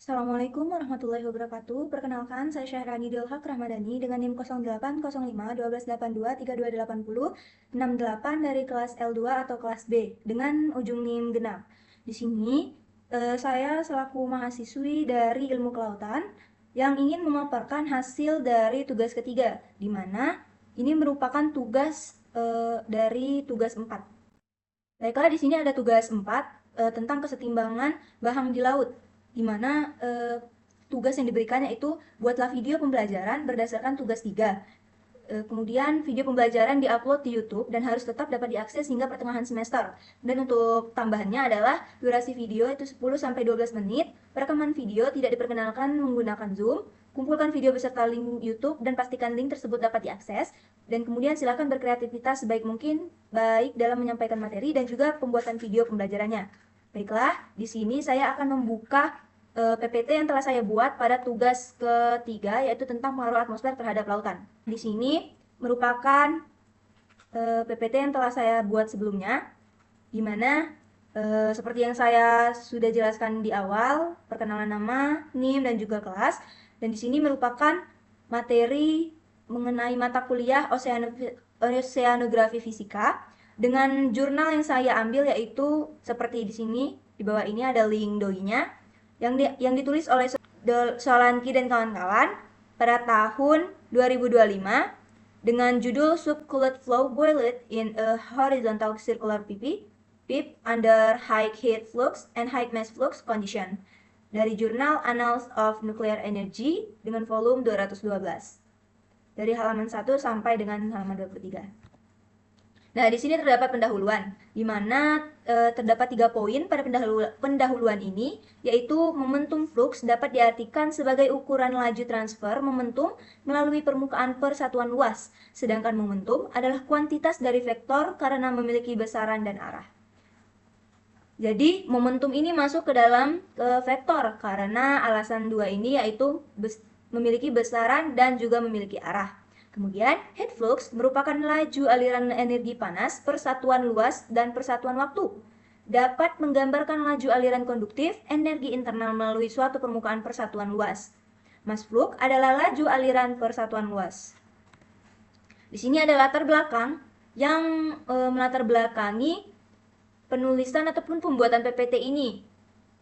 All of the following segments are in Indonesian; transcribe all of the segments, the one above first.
Assalamualaikum warahmatullahi wabarakatuh. Perkenalkan, saya Syahrani Delhaq Rahmadani dengan NIM 0805 1282 3280 dari kelas L2 atau kelas B dengan ujung NIM genap. Di sini saya selaku mahasiswi dari Ilmu Kelautan yang ingin memaparkan hasil dari tugas ketiga, di mana ini merupakan tugas dari tugas 4. Baiklah, di sini ada tugas 4 tentang kesetimbangan bahang di laut, di mana tugas yang diberikan yaitu buatlah video pembelajaran berdasarkan tugas 3. Kemudian video pembelajaran diupload di YouTube dan harus tetap dapat diakses hingga pertengahan semester. Dan untuk tambahannya adalah durasi video itu 10-12 menit, perekaman video tidak diperkenalkan menggunakan Zoom, kumpulkan video beserta link YouTube dan pastikan link tersebut dapat diakses. Dan kemudian silakan berkreativitas sebaik mungkin, baik dalam menyampaikan materi dan juga pembuatan video pembelajarannya. Baiklah, di sini saya akan membuka PPT yang telah saya buat pada tugas ketiga, yaitu tentang pengaruh atmosfer terhadap lautan. Di sini merupakan PPT yang telah saya buat sebelumnya, di mana seperti yang saya sudah jelaskan di awal, perkenalan nama, NIM, dan juga kelas. Dan di sini merupakan materi mengenai mata kuliah Oseanografi Fisika dengan jurnal yang saya ambil, yaitu seperti di sini, di bawah ini ada link doi-nya yang ditulis oleh Solanki dan kawan-kawan pada tahun 2025 dengan judul Subcooled Flow Boiled in a Horizontal Circular PIP under High Heat Flux and High Mass Flux Condition dari jurnal Annals of Nuclear Energy dengan volume 212 dari halaman 1 sampai dengan halaman 23. Nah, di sini terdapat pendahuluan, di mana terdapat 3 poin pada pendahuluan ini, yaitu momentum flux dapat diartikan sebagai ukuran laju transfer momentum melalui permukaan persatuan luas, sedangkan momentum adalah kuantitas dari vektor karena memiliki besaran dan arah. Jadi, momentum ini masuk ke dalam vektor karena alasan 2 ini yaitu memiliki besaran dan juga memiliki arah. Kemudian, heat flux merupakan laju aliran energi panas per satuan luas dan persatuan waktu. Dapat menggambarkan laju aliran konduktif energi internal melalui suatu permukaan persatuan luas. Mass flux adalah laju aliran persatuan luas. Di sini ada latar belakang yang melatar belakangi penulisan ataupun pembuatan PPT ini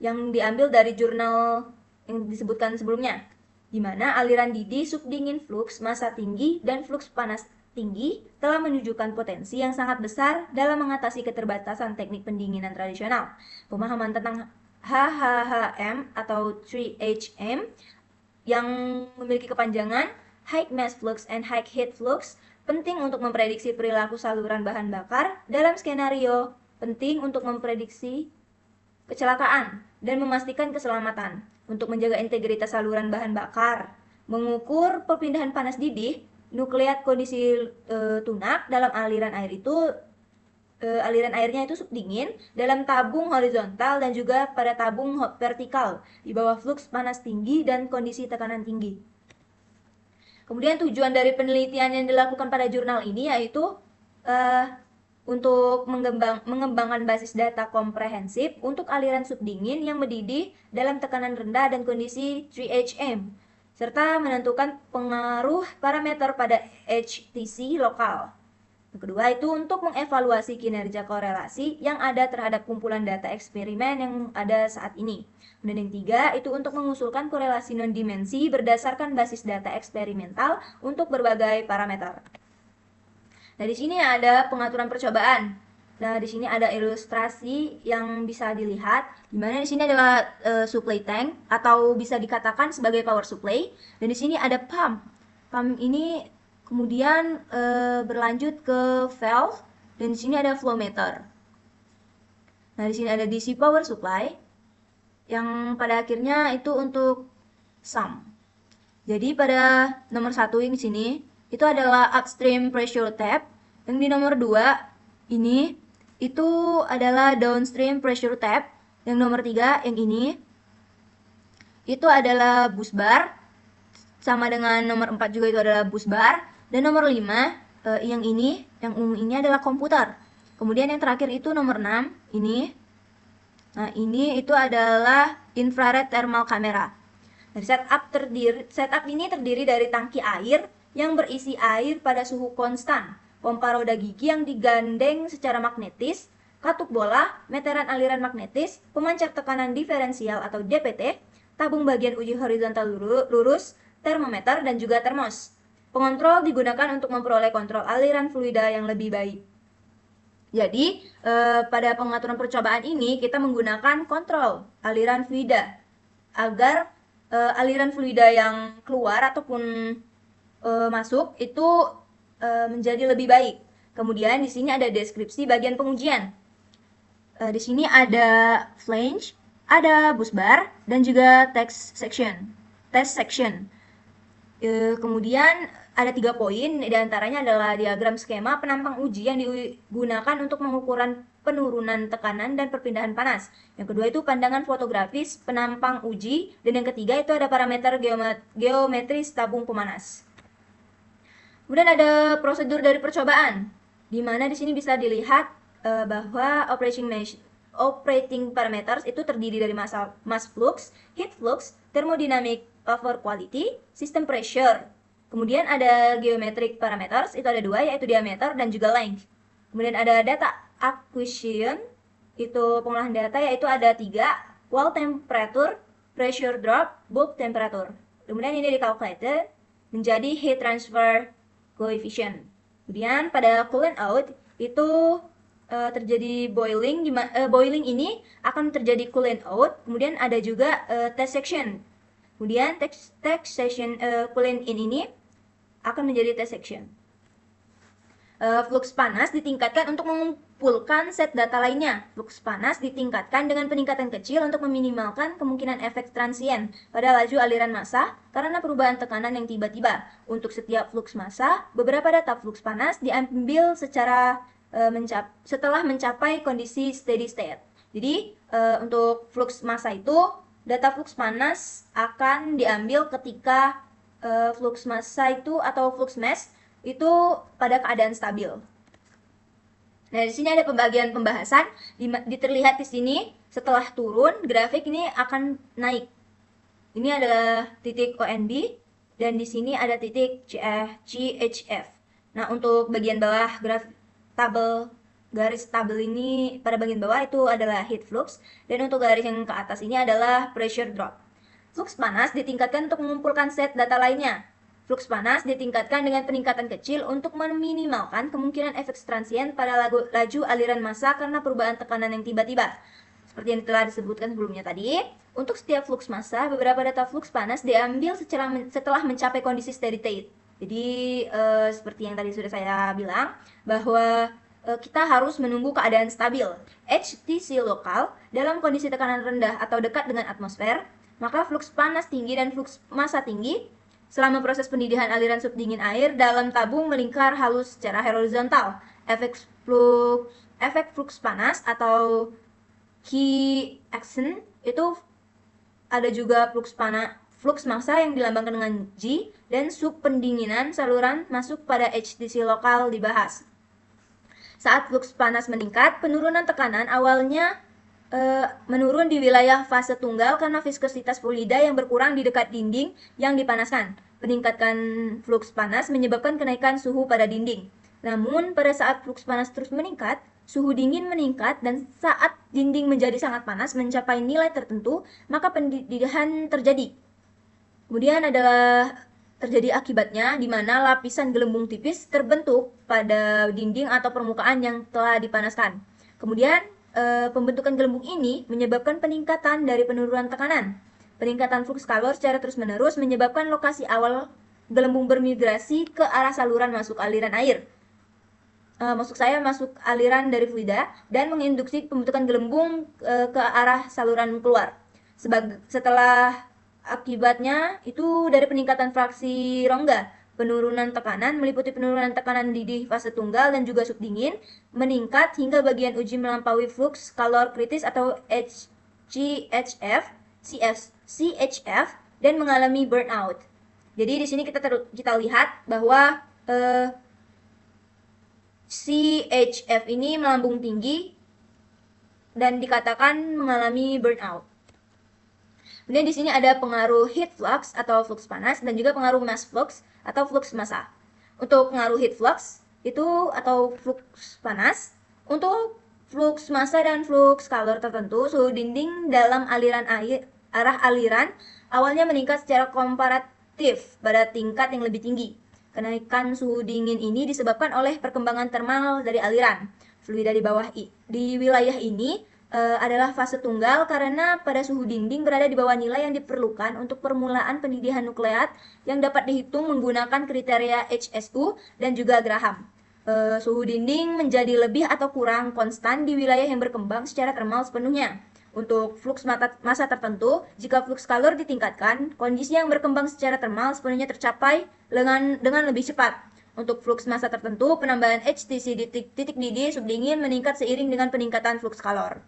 yang diambil dari jurnal yang disebutkan sebelumnya, di mana aliran didih subdingin flux massa tinggi dan flux panas tinggi telah menunjukkan potensi yang sangat besar dalam mengatasi keterbatasan teknik pendinginan tradisional. Pemahaman tentang HHHM atau 3HM yang memiliki kepanjangan High Mass Flux and High Heat Flux penting untuk memprediksi perilaku saluran bahan bakar dalam skenario penting untuk memprediksi kecelakaan dan memastikan keselamatan, untuk menjaga integritas saluran bahan bakar, mengukur perpindahan panas didih, nukleat kondisi tunak dalam aliran air itu aliran airnya itu subdingin dalam tabung horizontal dan juga pada tabung vertikal di bawah flux panas tinggi dan kondisi tekanan tinggi. Kemudian tujuan dari penelitian yang dilakukan pada jurnal ini yaitu untuk mengembangkan basis data komprehensif untuk aliran subdingin yang mendidih dalam tekanan rendah dan kondisi 3HM, serta menentukan pengaruh parameter pada HTC lokal. Yang kedua itu untuk mengevaluasi kinerja korelasi yang ada terhadap kumpulan data eksperimen yang ada saat ini. Dan yang tiga itu untuk mengusulkan korelasi non-dimensi berdasarkan basis data eksperimental untuk berbagai parameter. Nah, di sini ada pengaturan percobaan. Nah, di sini ada ilustrasi yang bisa dilihat, di mana di sini adalah supply tank atau bisa dikatakan sebagai power supply, dan di sini ada pump. Pump ini kemudian berlanjut ke valve, dan di sini ada flow meter. Nah, di sini ada DC power supply yang pada akhirnya itu untuk sump. Jadi pada nomor 1 yang di sini itu adalah upstream pressure tap. Yang di nomor 2 ini itu adalah downstream pressure tap. Yang nomor 3 yang ini itu adalah bus bar. Sama dengan nomor 4 juga itu adalah bus bar. Dan nomor 5 yang ini, yang ungu ini adalah komputer. Kemudian yang terakhir itu nomor 6 ini Nah, ini itu adalah infrared thermal camera. Nah, setup ini terdiri dari tangki air yang berisi air pada suhu konstan, pompa roda gigi yang digandeng secara magnetis, katup bola, meteran aliran magnetis, pemancar tekanan diferensial atau DPT, tabung bagian uji horizontal lurus, termometer, dan juga termos. Pengontrol digunakan untuk memperoleh kontrol aliran fluida yang lebih baik. Jadi, pada pengaturan percobaan ini kita menggunakan kontrol aliran fluida agar aliran fluida yang keluar ataupun masuk itu menjadi lebih baik. Kemudian di sini ada deskripsi bagian pengujian. Di sini ada flange, ada bus bar, dan juga test section. Kemudian ada 3 poin, diantaranya adalah diagram skema penampang uji yang digunakan untuk pengukuran penurunan tekanan dan perpindahan panas. Yang kedua itu pandangan fotografis penampang uji, dan yang ketiga itu ada parameter geometris tabung pemanas. Kemudian ada prosedur dari percobaan, di mana di sini bisa dilihat bahwa operating parameters itu terdiri dari mass flux, heat flux, thermodynamic vapor quality, system pressure. Kemudian ada geometric parameters, itu ada 2, yaitu diameter dan juga length. Kemudian ada data acquisition, itu pengolahan data, yaitu ada 3, wall temperature, pressure drop, bulk temperature. Kemudian ini dikalkulasi menjadi heat transfer coefficient. Kemudian pada coolant out itu terjadi boiling. Boiling ini akan terjadi coolant out. Kemudian ada juga test section. Kemudian test section coolant in ini akan menjadi test section. Flux panas ditingkatkan untuk mengumpulkan set data lainnya. Flux panas ditingkatkan dengan peningkatan kecil untuk meminimalkan kemungkinan efek transien pada laju aliran massa karena perubahan tekanan yang tiba-tiba. Untuk setiap flux massa, beberapa data flux panas diambil secara setelah mencapai kondisi steady state. Jadi, untuk flux massa itu, data flux panas akan diambil ketika flux massa itu atau flux mass itu pada keadaan stabil. Nah, di sini ada pembagian pembahasan, terlihat di sini setelah turun grafik ini akan naik. Ini adalah titik ONB dan di sini ada titik CHF. Nah, untuk bagian bawah garis tabel ini pada bagian bawah itu adalah heat flux dan untuk garis yang ke atas ini adalah pressure drop. Flux panas ditingkatkan untuk mengumpulkan set data lainnya. Flux panas ditingkatkan dengan peningkatan kecil untuk meminimalkan kemungkinan efek transien pada laju aliran massa karena perubahan tekanan yang tiba-tiba. Seperti yang telah disebutkan sebelumnya tadi, untuk setiap flux massa, beberapa data flux panas diambil setelah mencapai kondisi steady state. Jadi, seperti yang tadi sudah saya bilang, bahwa kita harus menunggu keadaan stabil. HTC lokal dalam kondisi tekanan rendah atau dekat dengan atmosfer, maka flux panas tinggi dan flux massa tinggi selama proses pendinginan aliran subdingin air dalam tabung melingkar halus secara horizontal. Efek flux panas atau key action itu ada juga flux massa yang dilambangkan dengan G dan subpendinginan saluran masuk pada HTC lokal dibahas. Saat flux panas meningkat, penurunan tekanan awalnya menurun di wilayah fase tunggal karena viskositas fluida yang berkurang di dekat dinding yang dipanaskan. Peningkatan flux panas menyebabkan kenaikan suhu pada dinding. Namun, pada saat flux panas terus meningkat, suhu dingin meningkat dan saat dinding menjadi sangat panas mencapai nilai tertentu, maka pendidikan terjadi. Kemudian adalah terjadi akibatnya di mana lapisan gelembung tipis terbentuk pada dinding atau permukaan yang telah dipanaskan. Kemudian pembentukan gelembung ini menyebabkan peningkatan dari penurunan tekanan. Peningkatan flux kalor secara terus-menerus menyebabkan lokasi awal gelembung bermigrasi ke arah saluran masuk aliran air. Masuk aliran dari fluida dan menginduksi pembentukan gelembung ke arah saluran keluar. Setelah akibatnya itu dari peningkatan fraksi rongga. Penurunan tekanan meliputi penurunan tekanan di fase tunggal dan juga subdingin meningkat hingga bagian uji melampaui flux kalor kritis atau CHF dan mengalami burnout. Jadi di sini kita lihat bahwa CHF ini melambung tinggi dan dikatakan mengalami burnout. Kemudian di sini ada pengaruh heat flux atau flux panas dan juga pengaruh mass flux atau flux massa. Untuk pengaruh heat flux itu atau flux panas, untuk flux massa dan flux kalor tertentu, suhu dinding dalam aliran air arah aliran awalnya meningkat secara komparatif pada tingkat yang lebih tinggi. Kenaikan suhu dingin ini disebabkan oleh perkembangan termal dari aliran. Fluida di wilayah ini adalah fase tunggal karena pada suhu dinding berada di bawah nilai yang diperlukan untuk permulaan pendidihan nukleat yang dapat dihitung menggunakan kriteria HSU dan juga Graham. Suhu dinding menjadi lebih atau kurang konstan di wilayah yang berkembang secara termal sepenuhnya. Untuk flux massa tertentu, jika flux kalor ditingkatkan, kondisi yang berkembang secara termal sepenuhnya tercapai dengan lebih cepat. Untuk flux massa tertentu, penambahan HTC di titik didih subdingin meningkat seiring dengan peningkatan flux kalor.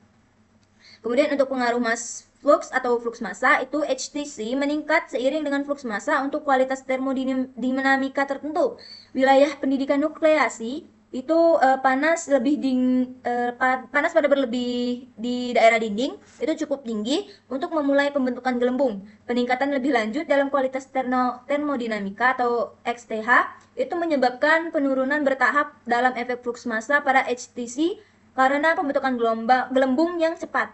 Kemudian untuk pengaruh mass flux atau flux massa itu HTC meningkat seiring dengan flux massa untuk kualitas termodinamika tertentu. Wilayah pendidikan nukleasi itu panas pada berlebih di daerah dinding itu cukup tinggi untuk memulai pembentukan gelembung. Peningkatan lebih lanjut dalam kualitas termodinamika atau XTH itu menyebabkan penurunan bertahap dalam efek flux massa pada HTC karena pembentukan gelembung yang cepat.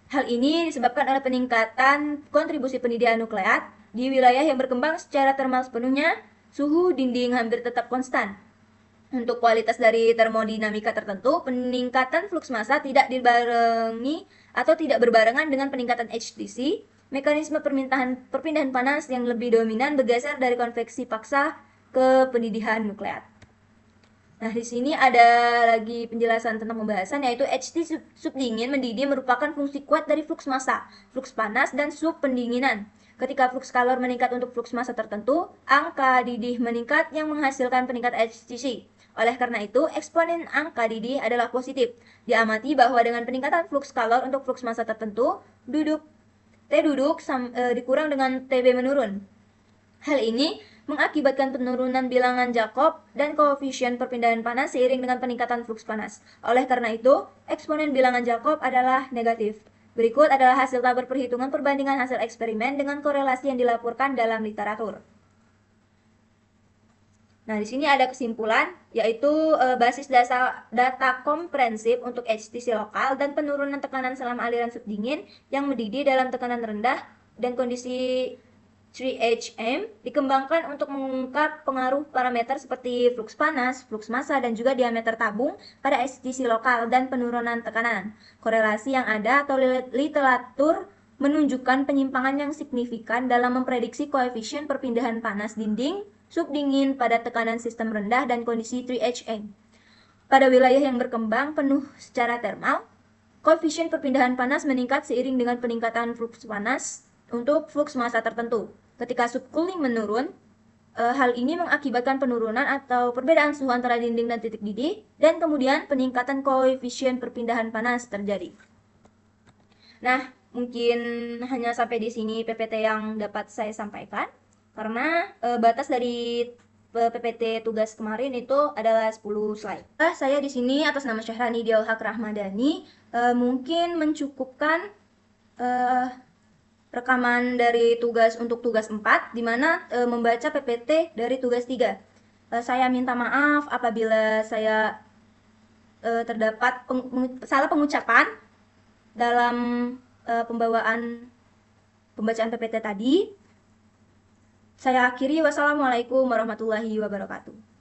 Hal ini disebabkan oleh peningkatan kontribusi pendidikan nukleat di wilayah yang berkembang secara termal sepenuhnya, suhu dinding hampir tetap konstan. Untuk kualitas dari termodinamika tertentu, peningkatan flux massa tidak dibarengi atau tidak berbarengan dengan peningkatan HTC. Mekanisme perpindahan panas yang lebih dominan bergeser dari konveksi paksa ke pendidikan nukleat. Nah, di sini ada lagi penjelasan tentang pembahasan, yaitu HT subdingin mendidih merupakan fungsi kuat dari flux massa, flux panas, dan subpendinginan. Ketika flux kalor meningkat untuk flux massa tertentu, angka didih meningkat yang menghasilkan peningkatan HTC. Oleh karena itu, eksponen angka didih adalah positif. Diamati bahwa dengan peningkatan flux kalor untuk flux massa tertentu, T dikurang dengan TB menurun. Hal ini mengakibatkan penurunan bilangan Jacob dan koefisien perpindahan panas seiring dengan peningkatan flux panas. Oleh karena itu, eksponen bilangan Jacob adalah negatif. Berikut adalah hasil tabel perhitungan perbandingan hasil eksperimen dengan korelasi yang dilaporkan dalam literatur. Nah, di sini ada kesimpulan, yaitu basis data komprehensif untuk HTC lokal dan penurunan tekanan selama aliran subdingin yang mendidih dalam tekanan rendah dan kondisi 3HM dikembangkan untuk mengungkap pengaruh parameter seperti flux panas, flux massa, dan juga diameter tabung pada HTC lokal dan penurunan tekanan. Korelasi yang ada atau literatur menunjukkan penyimpangan yang signifikan dalam memprediksi koefisien perpindahan panas dinding subdingin pada tekanan sistem rendah dan kondisi 3HM. Pada wilayah yang berkembang penuh secara termal, koefisien perpindahan panas meningkat seiring dengan peningkatan flux panas untuk flux massa tertentu. Ketika subcooling menurun, hal ini mengakibatkan penurunan atau perbedaan suhu antara dinding dan titik didih, dan kemudian peningkatan koefisien perpindahan panas terjadi. Nah, mungkin hanya sampai di sini PPT yang dapat saya sampaikan, karena batas dari PPT tugas kemarin itu adalah 10 slide. Saya di sini atas nama Syahrani Diol Haq Rahmadani mungkin mencukupkan rekaman dari untuk tugas 4, di mana membaca PPT dari tugas 3. Saya minta maaf apabila saya terdapat salah pengucapan dalam pembacaan PPT tadi. Saya akhiri, wassalamualaikum warahmatullahi wabarakatuh.